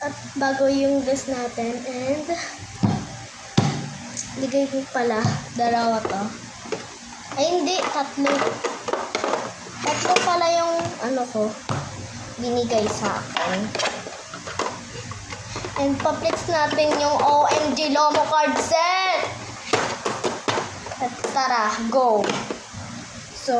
At bago yung gas natin. And ligay ko pala. Dalawa to. Ay hindi, tatlo. Tatlo pala yung ano ko. Binigay sa akin. And pa-flex natin yung OMG Lomo card set. At tara, go. So,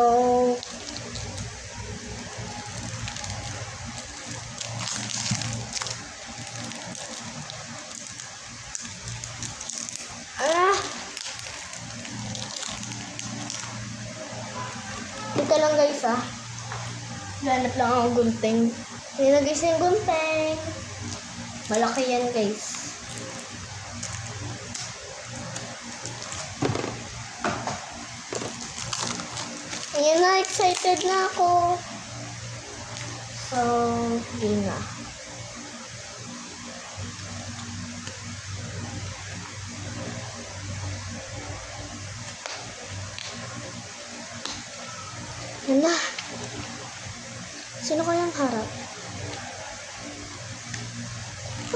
dito lang guys Hanap lang ang gunting. Ayan na guys yung gunting. Malaki yan guys. Ayan na, excited na ako. So, yun na. Yan na. Sino kayang harap?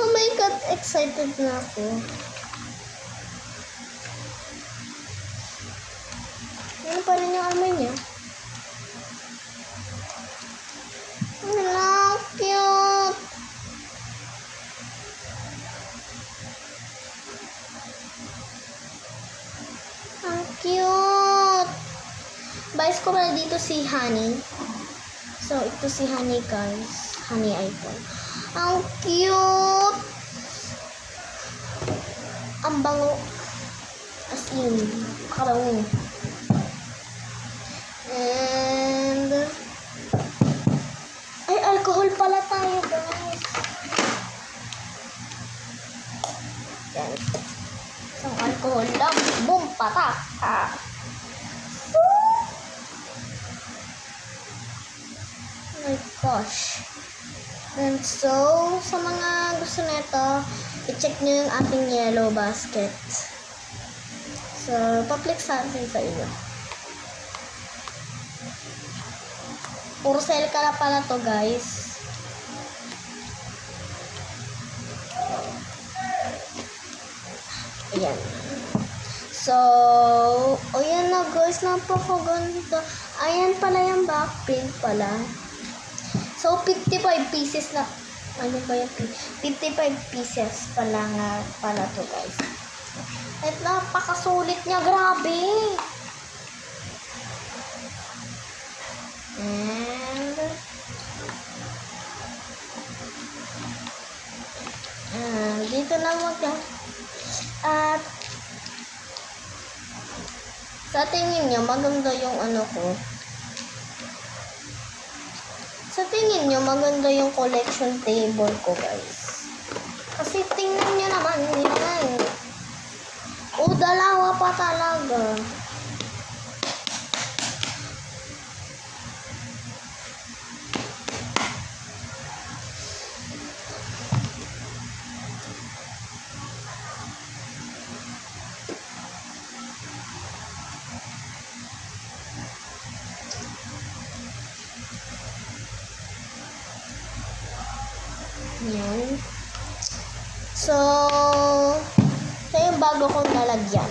Oh my God, excited na ako. Ano pa rin yung amoy niya? Hello, cute! Ang cute! Bias ko pala dito si Honey. So, ito si Honey guys. Honey iPhone. Ang cute! Ang bango. As in, kabango. And, ay, alcohol pala tayo guys. Yan. Isang alcohol lang. Boom! Patak! Oh my gosh. And so, sa mga gusto nito, i-check nyo yung ating yellow basket. So, pa-flex natin sa inyo. Puro sale ka na pala to guys. Ayan. So, ayan na guys, napakaganda. Ayan pala yung backprint pala. So, 55 pieces na. Ano ba yung 55 pieces pala nga pala to guys. At napakasulit niya, grabe. And dito na at sa tingin niyo maganda yung ano ko. Sa tingin nyo, maganda yung collection table ko, guys. Kasi tingnan nyo naman, yan. Dalawa pa talaga. Yan. So, ito yung bago kong lalagyan.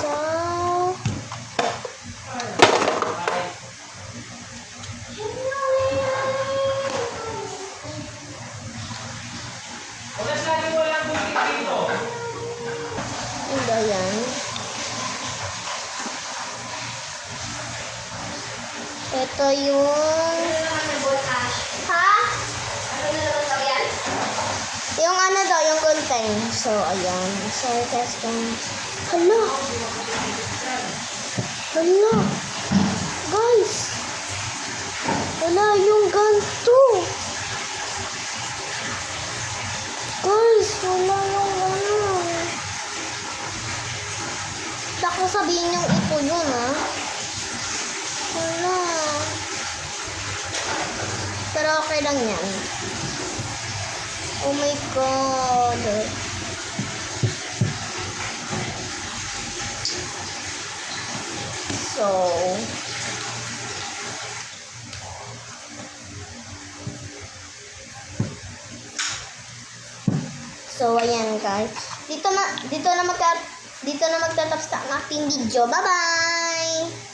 So, ito yan. Ito yung yung ano daw, yung contain. So, ayan. So, test kong hala. Guys. Wala yung ganito. Guys, wala yung ano. Baka sabihin yung ito yun, Wala. Pero okay lang yan. Oh my God. So, So, ayan guys. Dito na magtatapos na ang ating video. Bye-bye!